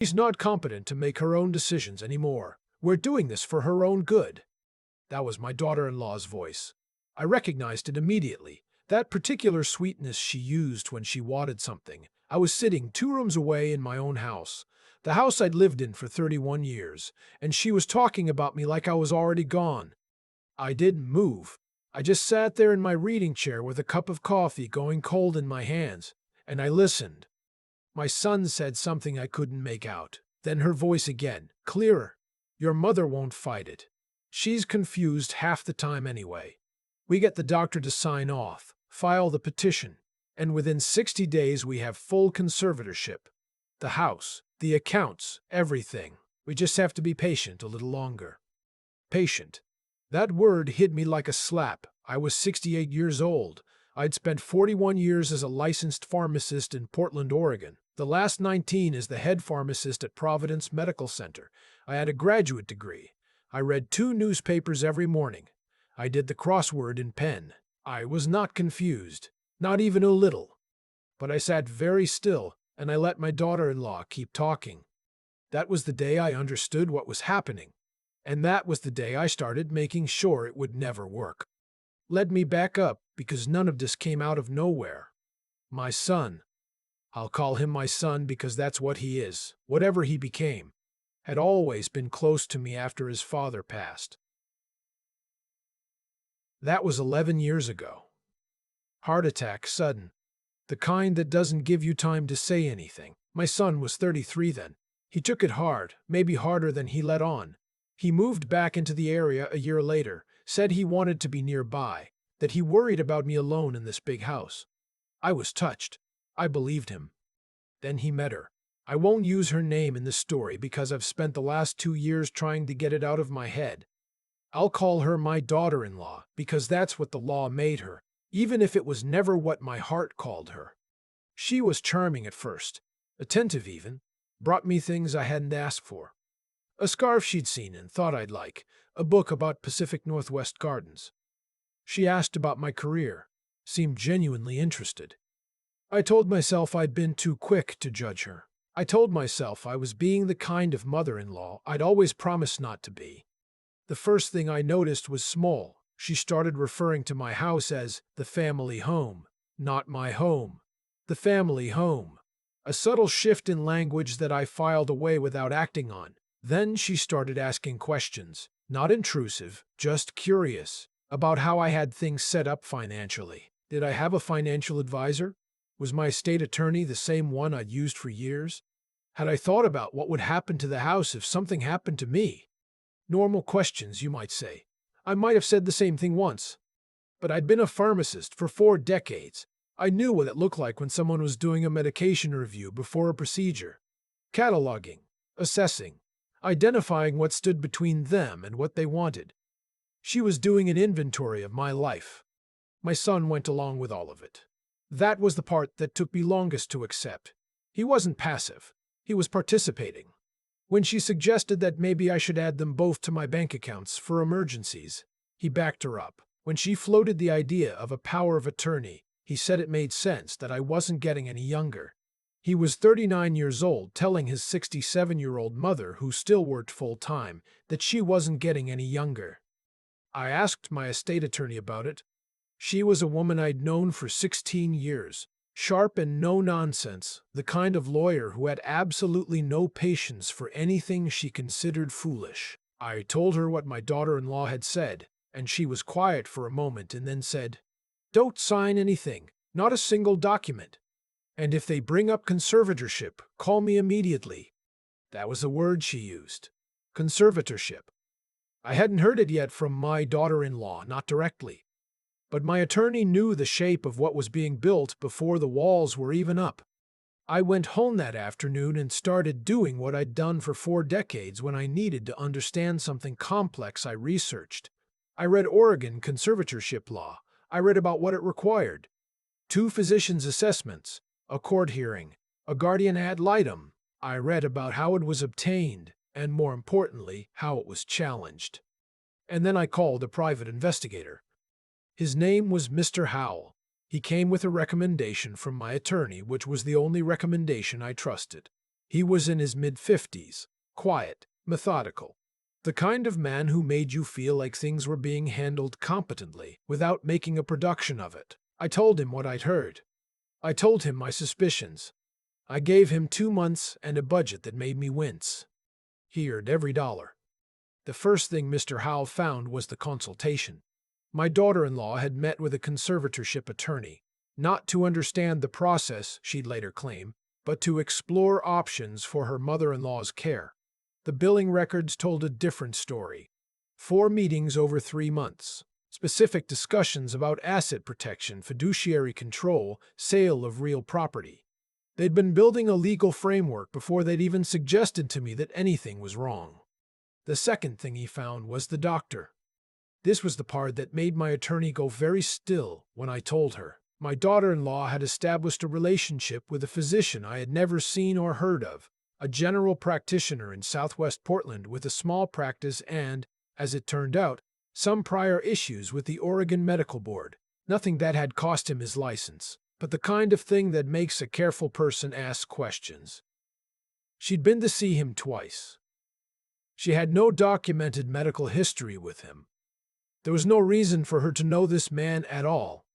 She's not competent to make her own decisions anymore. We're doing this for her own good." That was my daughter-in-law's voice. I recognized it immediately. That particular sweetness she used when she wanted something. I was sitting 2 rooms away in my own house, the house I'd lived in for 31 years, and she was talking about me like I was already gone. I didn't move. I just sat there in my reading chair with a cup of coffee going cold in my hands, and I listened. My son said something I couldn't make out. Then her voice again, clearer. "Your mother won't fight it. She's confused half the time anyway. We get the doctor to sign off, file the petition, and within 60 days we have full conservatorship. The house, the accounts, everything. We just have to be patient a little longer." Patient. That word hit me like a slap. I was 68 years old. I'd spent 41 years as a licensed pharmacist in Portland, Oregon. The last 19 as the head pharmacist at Providence Medical Center. I had a graduate degree. I read 2 newspapers every morning. I did the crossword in pen. I was not confused, not even a little. But I sat very still, and I let my daughter-in-law keep talking. That was the day I understood what was happening. And that was the day I started making sure it would never work. Let me back up, because none of this came out of nowhere. My son, I'll call him my son because that's what he is, whatever he became, had always been close to me after his father passed. That was 11 years ago. Heart attack, sudden. The kind that doesn't give you time to say anything. My son was 33 then. He took it hard, maybe harder than he let on. He moved back into the area a year later, said he wanted to be nearby, that he worried about me alone in this big house. I was touched. I believed him. Then he met her. I won't use her name in this story because I've spent the last 2 years trying to get it out of my head. I'll call her my daughter-in-law because that's what the law made her, even if it was never what my heart called her. She was charming at first, attentive even, brought me things I hadn't asked for. A scarf she'd seen and thought I'd like, a book about Pacific Northwest gardens. She asked about my career, seemed genuinely interested. I told myself I'd been too quick to judge her. I told myself I was being the kind of mother-in-law I'd always promised not to be. The first thing I noticed was small. She started referring to my house as the family home, not my home. The family home. A subtle shift in language that I filed away without acting on. Then she started asking questions, not intrusive, just curious, about how I had things set up financially. Did I have a financial advisor? Was my estate attorney the same one I'd used for years? Had I thought about what would happen to the house if something happened to me? Normal questions, you might say. I might have said the same thing once. But I'd been a pharmacist for 4 decades. I knew what it looked like when someone was doing a medication review before a procedure. Cataloging, assessing, identifying what stood between them and what they wanted. She was doing an inventory of my life. My son went along with all of it. That was the part that took me longest to accept. He wasn't passive. He was participating. When she suggested that maybe I should add them both to my bank accounts for emergencies, he backed her up. When she floated the idea of a power of attorney, he said it made sense that I wasn't getting any younger. He was 39 years old, telling his 67-year-old mother, who still worked full-time, that she wasn't getting any younger. I asked my estate attorney about it. She was a woman I'd known for 16 years, sharp and no-nonsense, the kind of lawyer who had absolutely no patience for anything she considered foolish. I told her what my daughter-in-law had said, and she was quiet for a moment and then said, "Don't sign anything, not a single document. And if they bring up conservatorship, call me immediately." That was the word she used. Conservatorship. I hadn't heard it yet from my daughter-in-law, not directly. But my attorney knew the shape of what was being built before the walls were even up. I went home that afternoon and started doing what I'd done for 4 decades when I needed to understand something complex. I researched. I read Oregon conservatorship law. I read about what it required. 2 physicians' assessments, a court hearing, a guardian ad litem. I read about how it was obtained, and more importantly, how it was challenged. And then I called a private investigator. His name was Mr. Howell. He came with a recommendation from my attorney, which was the only recommendation I trusted. He was in his mid-50s, quiet, methodical. The kind of man who made you feel like things were being handled competently without making a production of it. I told him what I'd heard. I told him my suspicions. I gave him 2 months and a budget that made me wince. He earned every dollar. The first thing Mr. Howe found was the consultation. My daughter-in-law had met with a conservatorship attorney, not to understand the process, she'd later claim, but to explore options for her mother-in-law's care. The billing records told a different story. 4 meetings over 3 months. Specific discussions about asset protection, fiduciary control, sale of real property. They'd been building a legal framework before they'd even suggested to me that anything was wrong. The second thing he found was the doctor. This was the part that made my attorney go very still when I told her. My daughter-in-law had established a relationship with a physician I had never seen or heard of, a general practitioner in southwest Portland with a small practice and, as it turned out, some prior issues with the Oregon Medical Board. Nothing that had cost him his license, but the kind of thing that makes a careful person ask questions. She'd been to see him twice. She had no documented medical history with him. There was no reason for her to know this man at all.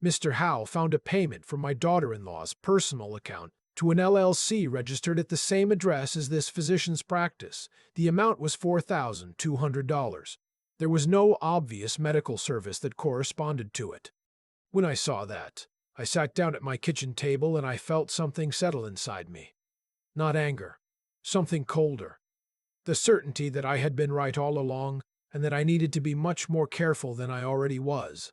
Mr. Howe found a payment from my daughter-in-law's personal account to an LLC registered at the same address as this physician's practice. The amount was $4,200. There was no obvious medical service that corresponded to it. When I saw that, I sat down at my kitchen table and I felt something settle inside me. Not anger, something colder. The certainty that I had been right all along and that I needed to be much more careful than I already was.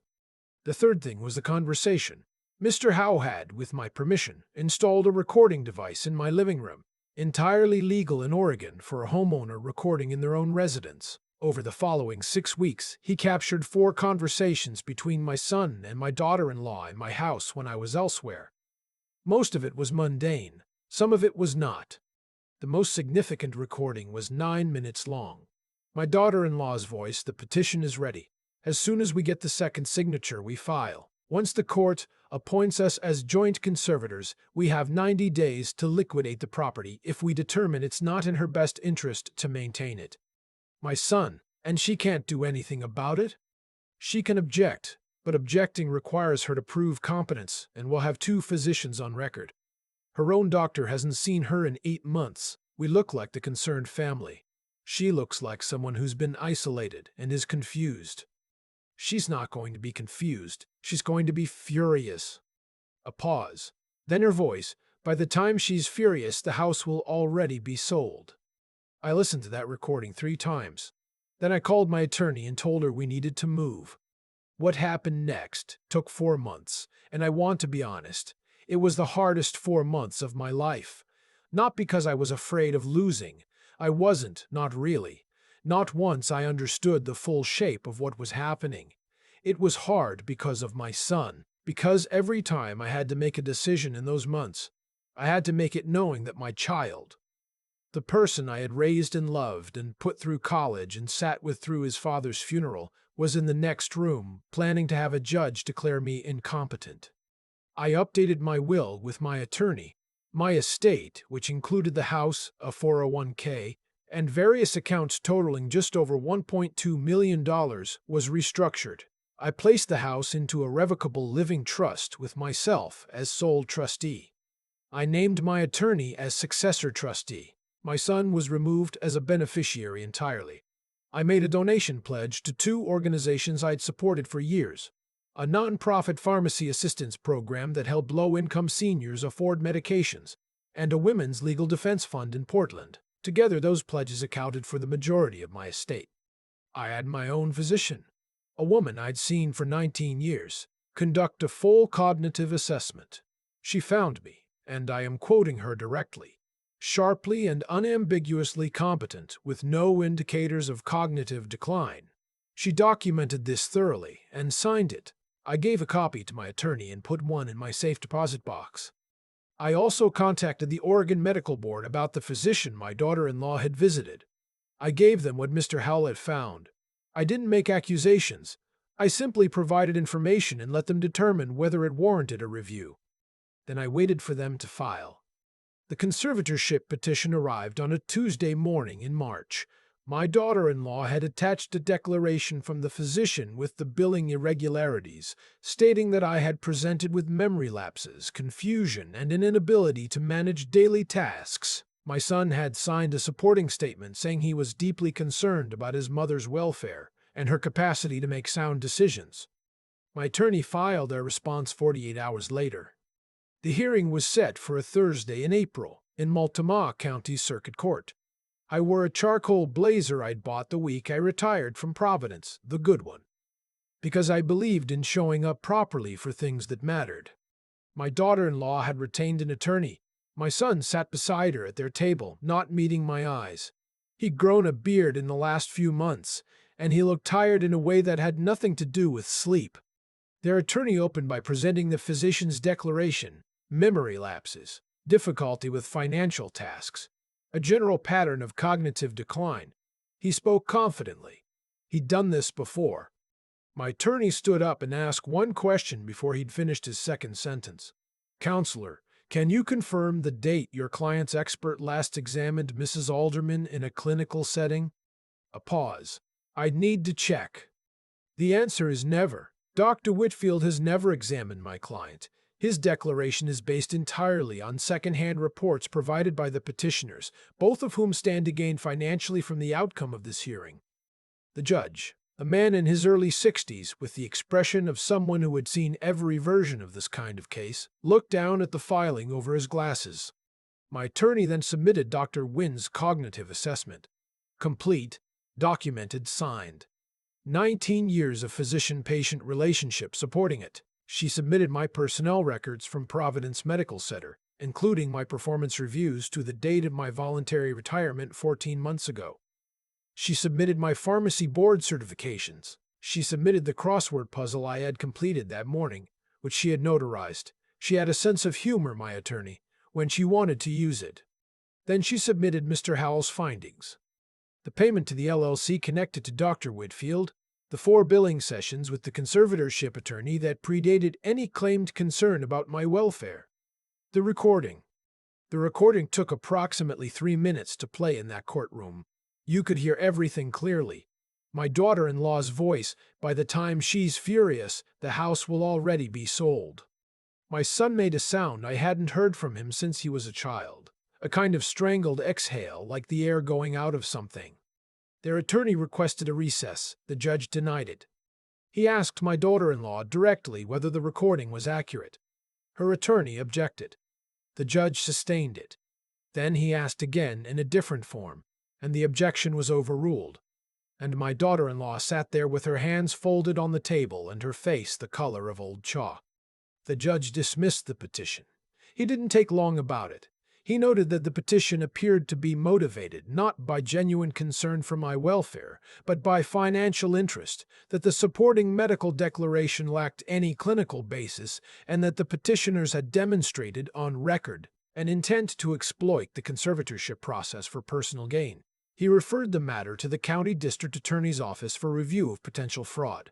The third thing was the conversation. Mr. Howe had, with my permission, installed a recording device in my living room, entirely legal in Oregon for a homeowner recording in their own residence. Over the following 6 weeks, he captured 4 conversations between my son and my daughter-in-law in my house when I was elsewhere. Most of it was mundane. Some of it was not. The most significant recording was 9 minutes long. My daughter-in-law's voice, "The petition is ready. As soon as we get the second signature, we file. Once the court appoints us as joint conservators, we have 90 days to liquidate the property if we determine it's not in her best interest to maintain it." My son, and she can't do anything about it? She can object, but objecting requires her to prove competence, and we'll have 2 physicians on record. Her own doctor hasn't seen her in 8 months. We look like the concerned family. She looks like someone who's been isolated and is confused. She's not going to be confused. She's going to be furious. A pause. Then her voice, "By the time she's furious, the house will already be sold." I listened to that recording 3 times. Then I called my attorney and told her we needed to move. What happened next took 4 months, and I want to be honest, it was the hardest 4 months of my life. Not because I was afraid of losing. I wasn't, not really. Not once I understood the full shape of what was happening. It was hard because of my son, because every time I had to make a decision in those months, I had to make it knowing that my child, the person I had raised and loved and put through college and sat with through his father's funeral, was in the next room, planning to have a judge declare me incompetent. I updated my will with my attorney. My estate, which included the house, a 401k, and various accounts totaling just over $1.2 million, was restructured. I placed the house into a revocable living trust with myself as sole trustee. I named my attorney as successor trustee. My son was removed as a beneficiary entirely. I made a donation pledge to 2 organizations I'd supported for years. A non-profit pharmacy assistance program that helped low-income seniors afford medications, and a women's legal defense fund in Portland. Together, those pledges accounted for the majority of my estate. I had my own physician, a woman I'd seen for 19 years, conduct a full cognitive assessment. She found me, and I am quoting her directly, "sharply and unambiguously competent with no indicators of cognitive decline." She documented this thoroughly and signed it. I gave a copy to my attorney and put one in my safe deposit box. I also contacted the Oregon Medical Board about the physician my daughter-in-law had visited. I gave them what Mr. Howell had found. I didn't make accusations. I simply provided information and let them determine whether it warranted a review. Then I waited for them to file. The conservatorship petition arrived on a Tuesday morning in March. My daughter-in-law had attached a declaration from the physician with the billing irregularities, stating that I had presented with memory lapses, confusion, and an inability to manage daily tasks. My son had signed a supporting statement saying he was deeply concerned about his mother's welfare and her capacity to make sound decisions. My attorney filed a response 48 hours later. The hearing was set for a Thursday in April in Multnomah County Circuit Court. I wore a charcoal blazer I'd bought the week I retired from Providence, the good one, because I believed in showing up properly for things that mattered. My daughter-in-law had retained an attorney. My son sat beside her at their table, not meeting my eyes. He'd grown a beard in the last few months, and he looked tired in a way that had nothing to do with sleep. Their attorney opened by presenting the physician's declaration: memory lapses, difficulty with financial tasks, a general pattern of cognitive decline. He spoke confidently. He'd done this before. My attorney stood up and asked one question before he'd finished his second sentence. "Counselor, can you confirm the date your client's expert last examined Mrs. Alderman in a clinical setting?" A pause. "I'd need to check." "The answer is never. Dr. Whitfield has never examined my client. His declaration is based entirely on second-hand reports provided by the petitioners, both of whom stand to gain financially from the outcome of this hearing." The judge, a man in his early 60s with the expression of someone who had seen every version of this kind of case, looked down at the filing over his glasses. My attorney then submitted Dr. Wynn's cognitive assessment. Complete, documented, signed. 19 years of physician-patient relationship supporting it. She submitted my personnel records from Providence Medical Center, including my performance reviews to the date of my voluntary retirement 14 months ago. She submitted my pharmacy board certifications. She submitted the crossword puzzle I had completed that morning, which she had notarized. She had a sense of humor, my attorney, when she wanted to use it. Then she submitted Mr. Howell's findings. The payment to the LLC connected to Dr. Whitfield, the 4 billing sessions with the conservatorship attorney that predated any claimed concern about my welfare. The recording. The recording took approximately 3 minutes to play in that courtroom. You could hear everything clearly. My daughter-in-law's voice: "By the time she's furious, the house will already be sold." My son made a sound I hadn't heard from him since he was a child, a kind of strangled exhale like the air going out of something. Their attorney requested a recess. The judge denied it. He asked my daughter-in-law directly whether the recording was accurate. Her attorney objected. The judge sustained it. Then he asked again in a different form, and the objection was overruled. And my daughter-in-law sat there with her hands folded on the table and her face the color of old chalk. The judge dismissed the petition. He didn't take long about it. He noted that the petition appeared to be motivated not by genuine concern for my welfare, but by financial interest, that the supporting medical declaration lacked any clinical basis, and that the petitioners had demonstrated on record an intent to exploit the conservatorship process for personal gain. He referred the matter to the county district attorney's office for review of potential fraud.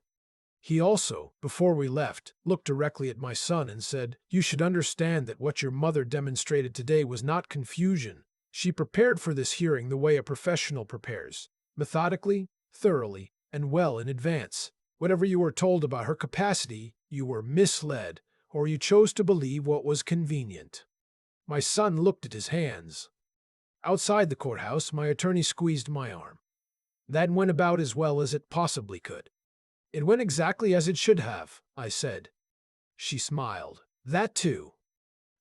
He also, before we left, looked directly at my son and said, "You should understand that what your mother demonstrated today was not confusion. She prepared for this hearing the way a professional prepares, methodically, thoroughly, and well in advance. Whatever you were told about her capacity, you were misled, or you chose to believe what was convenient." My son looked at his hands. Outside the courthouse, my attorney squeezed my arm. "That went about as well as it possibly could." "It went exactly as it should have," I said. She smiled. "That too."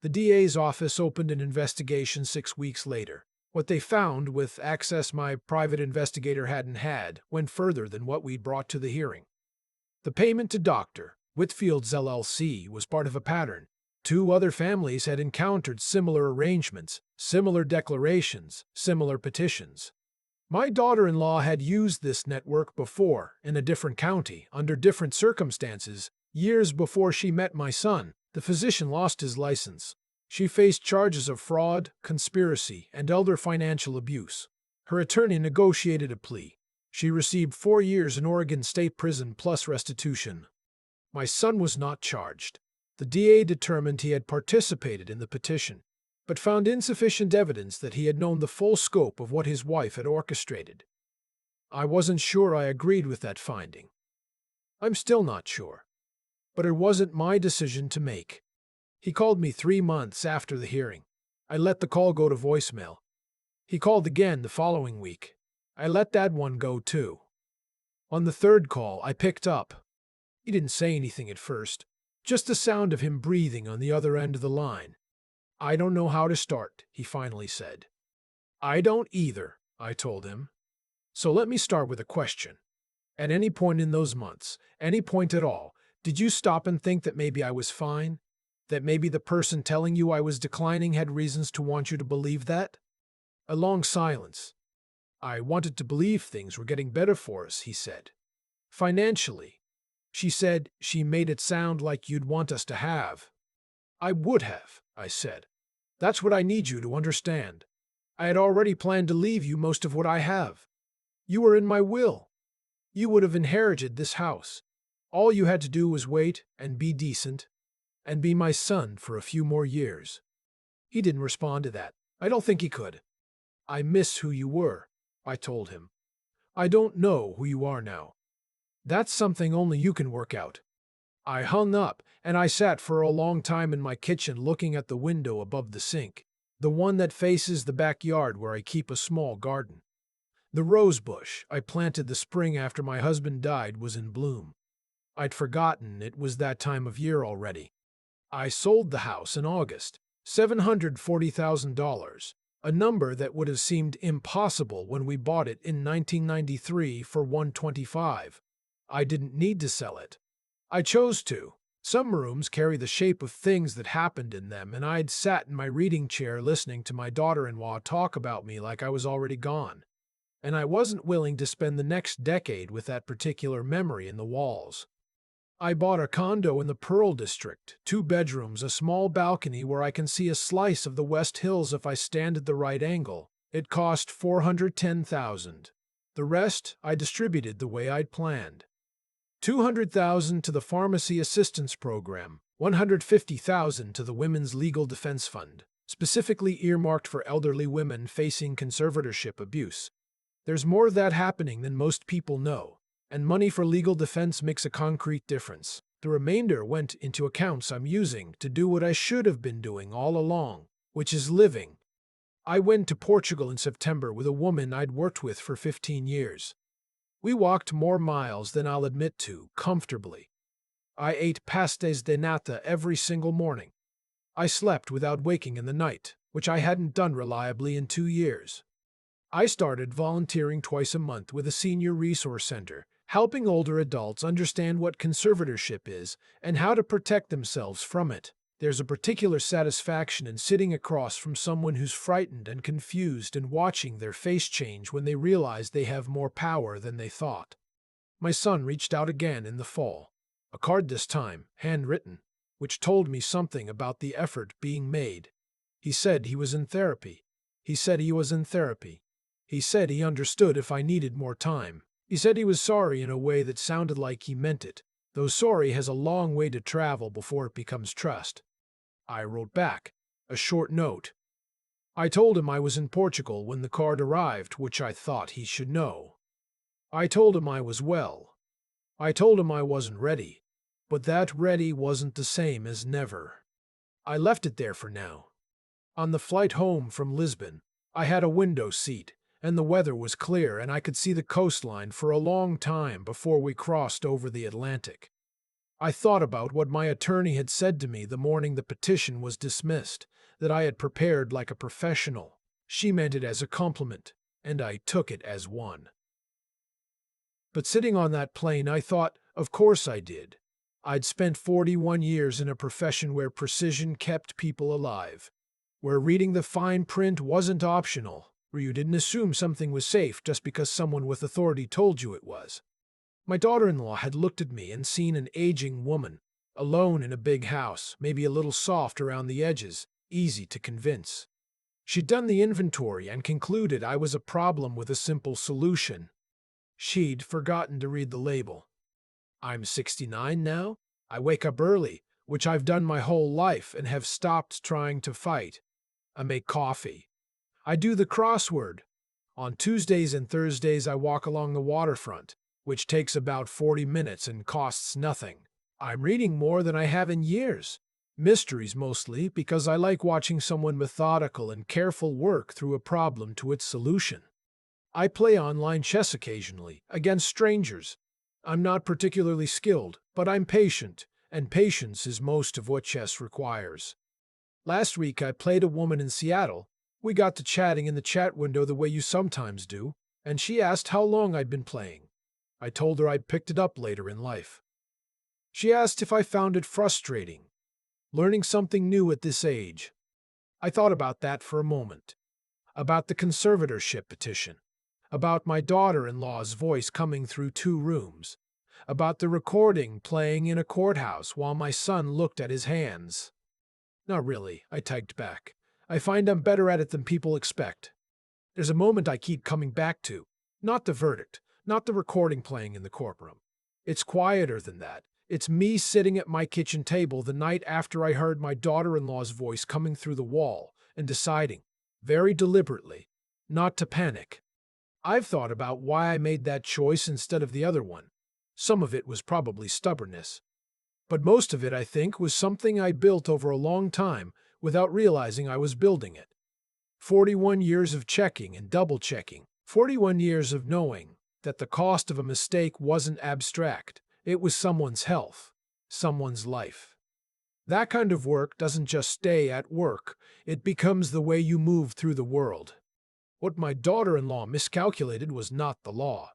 The DA's office opened an investigation 6 weeks later. What they found, with access my private investigator hadn't had, went further than what we'd brought to the hearing. The payment to Dr. Whitfield's LLC was part of a pattern. 2 other families had encountered similar arrangements, similar declarations, similar petitions. My daughter-in-law had used this network before, in a different county, under different circumstances. Years before she met my son, the physician lost his license. She faced charges of fraud, conspiracy, and other financial abuse. Her attorney negotiated a plea. She received 4 years in Oregon State Prison plus restitution. My son was not charged. The DA determined he had participated in the petition. but found insufficient evidence that he had known the full scope of what his wife had orchestrated. I wasn't sure I agreed with that finding. I'm still not sure. But it wasn't my decision to make. He called me 3 months after the hearing. I let the call go to voicemail. He called again the following week. I let that one go too. On the third call, I picked up. He didn't say anything at first, just the sound of him breathing on the other end of the line. "I don't know how to start," he finally said. "I don't either," I told him. "So let me start with a question. At any point in those months, any point at all, did you stop and think that maybe I was fine? That maybe the person telling you I was declining had reasons to want you to believe that?" A long silence. "I wanted to believe things were getting better for us," he said. "Financially." She said, "She made it sound like you'd want us to have." "I would have," I said. "That's what I need you to understand. I had already planned to leave you most of what I have. You were in my will. You would have inherited this house. All you had to do was wait and be decent and be my son for a few more years." He didn't respond to that. I don't think he could. "I miss who you were," I told him. "I don't know who you are now. That's something only you can work out." I hung up, and I sat for a long time in my kitchen looking at the window above the sink, the one that faces the backyard where I keep a small garden. The rose bush I planted the spring after my husband died was in bloom. I'd forgotten it was that time of year already. I sold the house in August, $740,000, a number that would have seemed impossible when we bought it in 1993 for $125. I didn't need to sell it. I chose to. Some rooms carry the shape of things that happened in them, and I'd sat in my reading chair listening to my daughter-in-law talk about me like I was already gone. And I wasn't willing to spend the next decade with that particular memory in the walls. I bought a condo in the Pearl District, 2 bedrooms, a small balcony where I can see a slice of the West Hills if I stand at the right angle. It cost $410,000. The rest I distributed the way I'd planned. $200,000 to the Pharmacy Assistance Program, $150,000 to the Women's Legal Defense Fund, specifically earmarked for elderly women facing conservatorship abuse. There's more of that happening than most people know, and money for legal defense makes a concrete difference. The remainder went into accounts I'm using to do what I should have been doing all along, which is living. I went to Portugal in September with a woman I'd worked with for 15 years. We walked more miles than I'll admit to, comfortably. I ate pastéis de nata every single morning. I slept without waking in the night, which I hadn't done reliably in 2 years. I started volunteering twice a month with a senior resource center, helping older adults understand what conservatorship is and how to protect themselves from it. There's a particular satisfaction in sitting across from someone who's frightened and confused and watching their face change when they realize they have more power than they thought. My son reached out again in the fall. A card this time, handwritten, which told me something about the effort being made. He said he was in therapy. He said he was in therapy. He said he understood if I needed more time. He said he was sorry in a way that sounded like he meant it, though sorry has a long way to travel before it becomes trust. I wrote back a short note. I told him I was in Portugal when the card arrived, which I thought he should know. I told him I was well. I told him I wasn't ready, but that ready wasn't the same as never. I left it there for now. On the flight home from Lisbon, I had a window seat, and the weather was clear and I could see the coastline for a long time before we crossed over the Atlantic. I thought about what my attorney had said to me the morning the petition was dismissed, that I had prepared like a professional. She meant it as a compliment, and I took it as one. But sitting on that plane, I thought, of course I did. I'd spent 41 years in a profession where precision kept people alive, where reading the fine print wasn't optional, where you didn't assume something was safe just because someone with authority told you it was. My daughter-in-law had looked at me and seen an aging woman, alone in a big house, maybe a little soft around the edges, easy to convince. She'd done the inventory and concluded I was a problem with a simple solution. She'd forgotten to read the label. I'm 69 now. I wake up early, which I've done my whole life, and have stopped trying to fight. I make coffee. I do the crossword. On Tuesdays and Thursdays, I walk along the waterfront, which takes about 40 minutes and costs nothing. I'm reading more than I have in years. Mysteries mostly, because I like watching someone methodical and careful work through a problem to its solution. I play online chess occasionally, against strangers. I'm not particularly skilled, but I'm patient, and patience is most of what chess requires. Last week I played a woman in Seattle. We got to chatting in the chat window the way you sometimes do, and she asked how long I'd been playing. I told her I'd picked it up later in life. She asked if I found it frustrating, learning something new at this age. I thought about that for a moment. About the conservatorship petition. About my daughter-in-law's voice coming through 2 rooms. About the recording playing in a courthouse while my son looked at his hands. Not really, I typed back. I find I'm better at it than people expect. There's a moment I keep coming back to. Not the verdict, not the recording playing in the courtroom. It's quieter than that. It's me sitting at my kitchen table the night after I heard my daughter-in-law's voice coming through the wall and deciding, very deliberately, not to panic. I've thought about why I made that choice instead of the other one. Some of it was probably stubbornness. But most of it, I think, was something I built over a long time without realizing I was building it. 41 years of checking and double-checking. 41 years of knowing that the cost of a mistake wasn't abstract. It was someone's health, someone's life. That kind of work doesn't just stay at work. It becomes the way you move through the world. What my daughter-in-law miscalculated was not the law.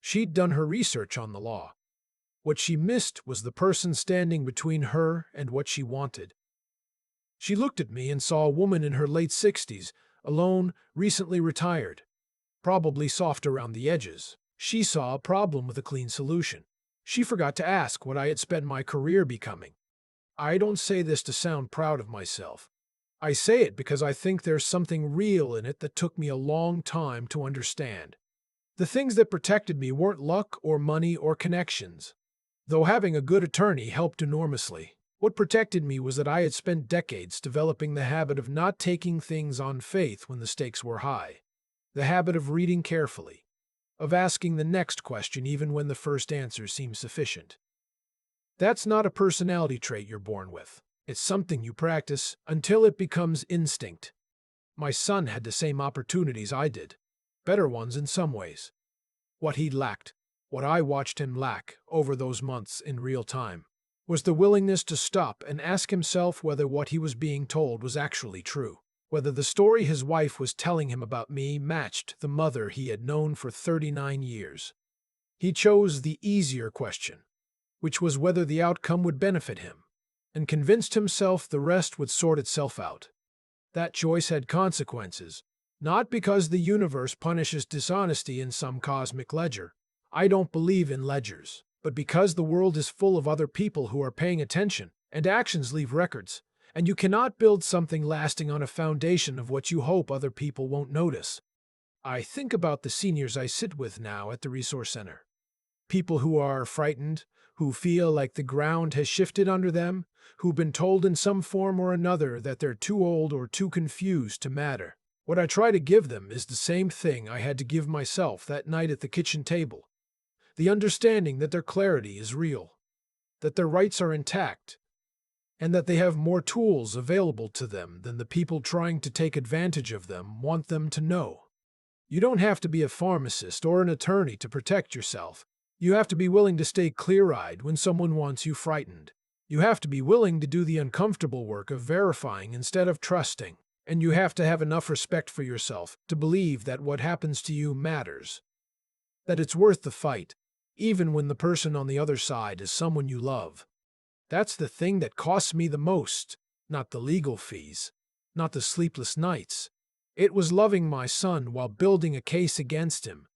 She'd done her research on the law. What she missed was the person standing between her and what she wanted. She looked at me and saw a woman in her late 60s, alone, recently retired, probably soft around the edges. She saw a problem with a clean solution. She forgot to ask what I had spent my career becoming. I don't say this to sound proud of myself. I say it because I think there's something real in it that took me a long time to understand. The things that protected me weren't luck or money or connections, though having a good attorney helped enormously. What protected me was that I had spent decades developing the habit of not taking things on faith when the stakes were high, the habit of reading carefully, of asking the next question even when the first answer seems sufficient. That's not a personality trait you're born with. It's something you practice until it becomes instinct. My son had the same opportunities I did, better ones in some ways. What he lacked, what I watched him lack over those months in real time, was the willingness to stop and ask himself whether what he was being told was actually true, whether the story his wife was telling him about me matched the mother he had known for 39 years. He chose the easier question, which was whether the outcome would benefit him, and convinced himself the rest would sort itself out. That choice had consequences, not because the universe punishes dishonesty in some cosmic ledger. I don't believe in ledgers, but because the world is full of other people who are paying attention, and actions leave records, and you cannot build something lasting on a foundation of what you hope other people won't notice. I think about the seniors I sit with now at the resource center. People who are frightened, who feel like the ground has shifted under them, who've been told in some form or another that they're too old or too confused to matter. What I try to give them is the same thing I had to give myself that night at the kitchen table. The understanding that their clarity is real, that their rights are intact, and that they have more tools available to them than the people trying to take advantage of them want them to know. You don't have to be a pharmacist or an attorney to protect yourself. You have to be willing to stay clear-eyed when someone wants you frightened. You have to be willing to do the uncomfortable work of verifying instead of trusting. And you have to have enough respect for yourself to believe that what happens to you matters. That it's worth the fight, even when the person on the other side is someone you love. That's the thing that costs me the most, not the legal fees, not the sleepless nights. It was loving my son while building a case against him,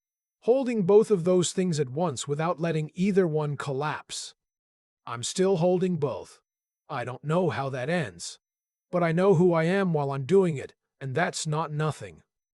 holding both of those things at once without letting either one collapse. I'm still holding both. I don't know how that ends, but I know who I am while I'm doing it, and that's not nothing.